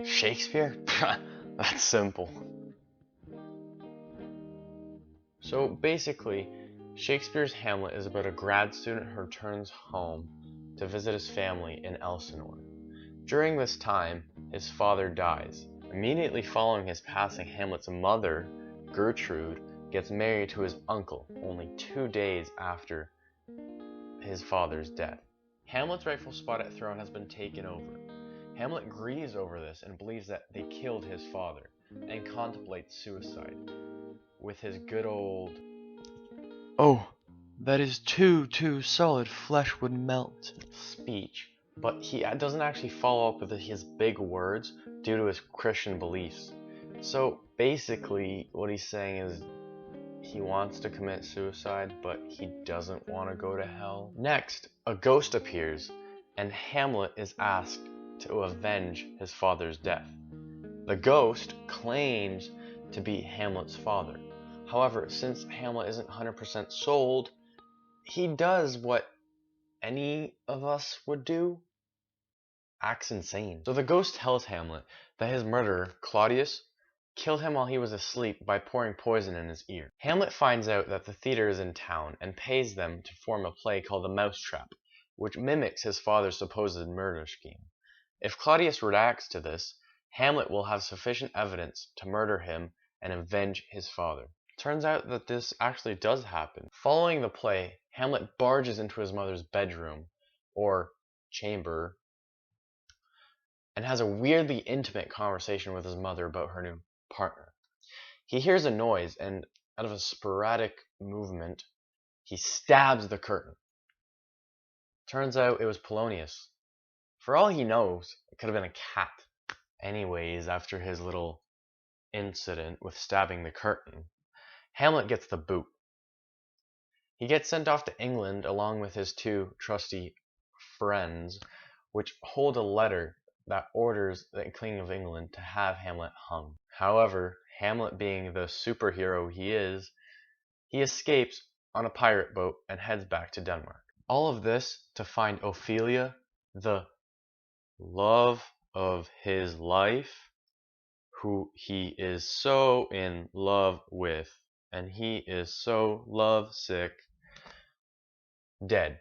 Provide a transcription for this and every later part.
Shakespeare? That's simple. So basically, Shakespeare's Hamlet is about a grad student who returns home to visit his family in Elsinore. During this time, his father dies. Immediately following his passing, Hamlet's mother, Gertrude, gets married to his uncle only 2 days after his father's death. Hamlet's rightful spot at throne has been taken over. Hamlet grieves over this and believes that they killed his father, and contemplates suicide with his good old, "Oh, that is too solid, flesh would melt" speech, but he doesn't actually follow up with his big words due to his Christian beliefs. So basically, what he's saying is he wants to commit suicide, but he doesn't want to go to hell. Next, a ghost appears, and Hamlet is asked to avenge his father's death. The ghost claims to be Hamlet's father. However, since Hamlet isn't 100% sold, he does what any of us would do. Acts insane. So the ghost tells Hamlet that his murderer, Claudius, killed him while he was asleep by pouring poison in his ear. Hamlet finds out that the theater is in town and pays them to form a play called The Mousetrap, which mimics his father's supposed murder scheme. If Claudius reacts to this, Hamlet will have sufficient evidence to murder him and avenge his father. Turns out that this actually does happen. Following the play, Hamlet barges into his mother's bedroom, or chamber, and has a weirdly intimate conversation with his mother about her new partner. He hears a noise, and out of a sporadic movement, he stabs the curtain. Turns out it was Polonius. For all he knows, it could have been a cat. Anyways, after his little incident with stabbing the curtain, Hamlet gets the boot. He gets sent off to England along with his two trusty friends, which hold a letter that orders the King of England to have Hamlet hung. However, Hamlet being the superhero he escapes on a pirate boat and heads back to Denmark. All of this to find Ophelia, the love of his life, who he is so in love with, and he is so lovesick, dead.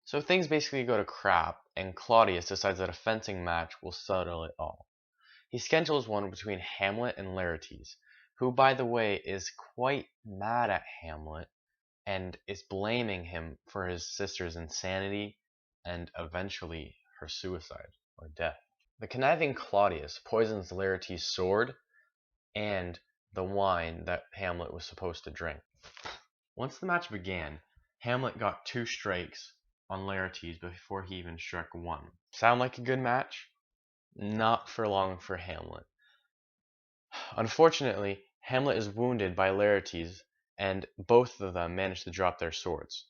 So things basically go to crap, and Claudius decides that a fencing match will settle it all. He schedules one between Hamlet and Laertes, who, by the way, is quite mad at Hamlet and is blaming him for his sister's insanity and eventually her suicide or death. The conniving Claudius poisons Laertes' sword and the wine that Hamlet was supposed to drink. Once the match began, Hamlet got 2 strikes on Laertes before he even struck 1. Sound like a good match? Not for long for Hamlet. Unfortunately, Hamlet is wounded by Laertes, and both of them manage to drop their swords.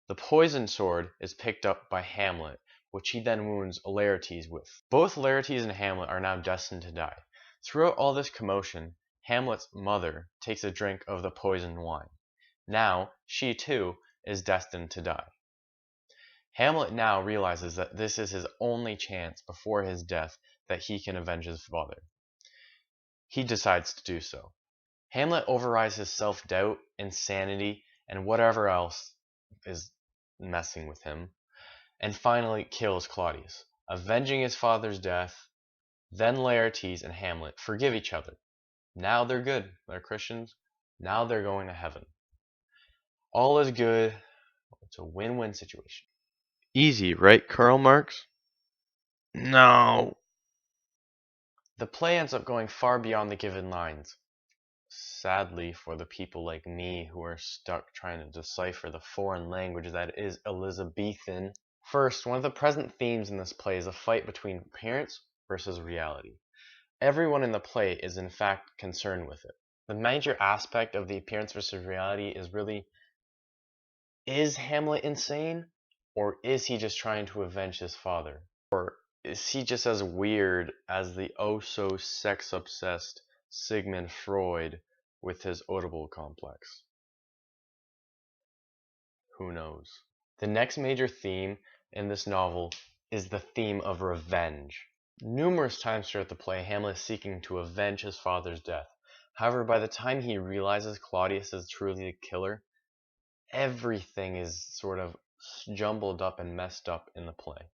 The poisoned sword is picked up by Hamlet, which he then wounds Laertes with. Both Laertes and Hamlet are now destined to die. Throughout all this commotion, Hamlet's mother takes a drink of the poisoned wine. Now, she too is destined to die. Hamlet now realizes that this is his only chance before his death that he can avenge his father. He decides to do so. Hamlet overrides his self-doubt, insanity, and whatever else is messing with him, and finally kills Claudius, avenging his father's death. Then Laertes and Hamlet forgive each other. Now they're good. They're Christians. Now they're going to heaven. All is good. It's a win-win situation. Easy, right, Karl Marx? No. The play ends up going far beyond the given lines. Sadly for the people like me who are stuck trying to decipher the foreign language that is Elizabethan. First, one of the present themes in this play is a fight between appearance versus reality. Everyone in the play is in fact concerned with it. The major aspect of the appearance versus reality is really, is Hamlet insane? Or is he just trying to avenge his father? Or is he just as weird as the oh-so-sex-obsessed Sigmund Freud with his Oedipal complex? Who knows? The next major theme in this novel is the theme of revenge. Numerous times throughout the play, Hamlet is seeking to avenge his father's death. However, by the time he realizes Claudius is truly the killer, everything is sort of jumbled up and messed up in the play.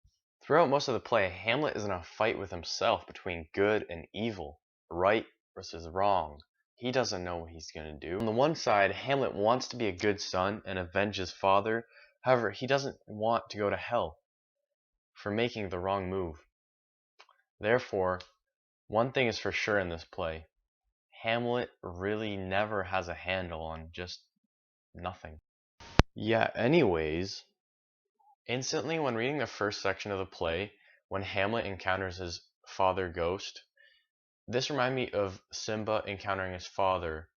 Throughout most of the play, Hamlet is in a fight with himself between good and evil, right versus wrong. He doesn't know what he's going to do. On the one side, Hamlet wants to be a good son and avenge his father. However, he doesn't want to go to hell for making the wrong move. Therefore, one thing is for sure in this play: Hamlet really never has a handle on just nothing. Yeah, anyways, instantly when reading the first section of the play, when Hamlet encounters his father ghost, this reminded me of Simba encountering his father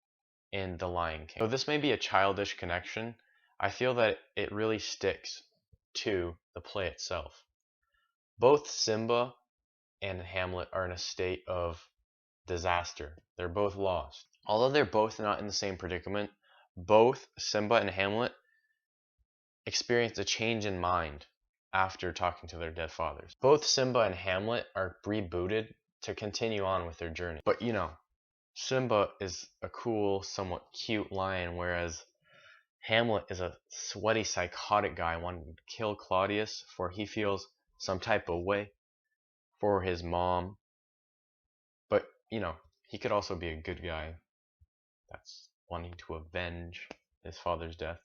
in The Lion King. Though this may be a childish connection, I feel that it really sticks to the play itself. Both Simba and Hamlet are in a state of disaster. They're both lost. Although they're both not in the same predicament, both Simba and Hamlet experience a change in mind after talking to their dead fathers. Both Simba and Hamlet are rebooted to continue on with their journey. But Simba is a cool, somewhat cute lion, whereas Hamlet is a sweaty, psychotic guy wanting to kill Claudius, for he feels some type of way for his mom. But, he could also be a good guy that's wanting to avenge his father's death.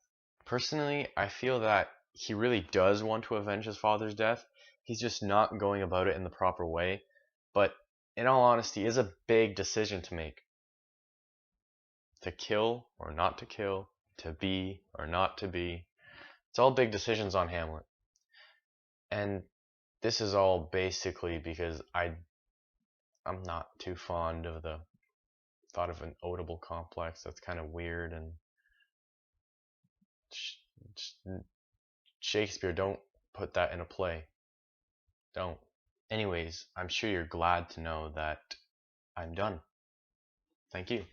Personally, I feel that he really does want to avenge his father's death. He's just not going about it in the proper way. But in all honesty, it is a big decision to make. To kill or not to kill, to be or not to be. It's all big decisions on Hamlet. And this is all basically because I'm not too fond of the thought of an Oedipal complex. That's kind of weird, and Shakespeare, don't put that in a play. Don't. Anyways, I'm sure you're glad to know that I'm done. Thank you.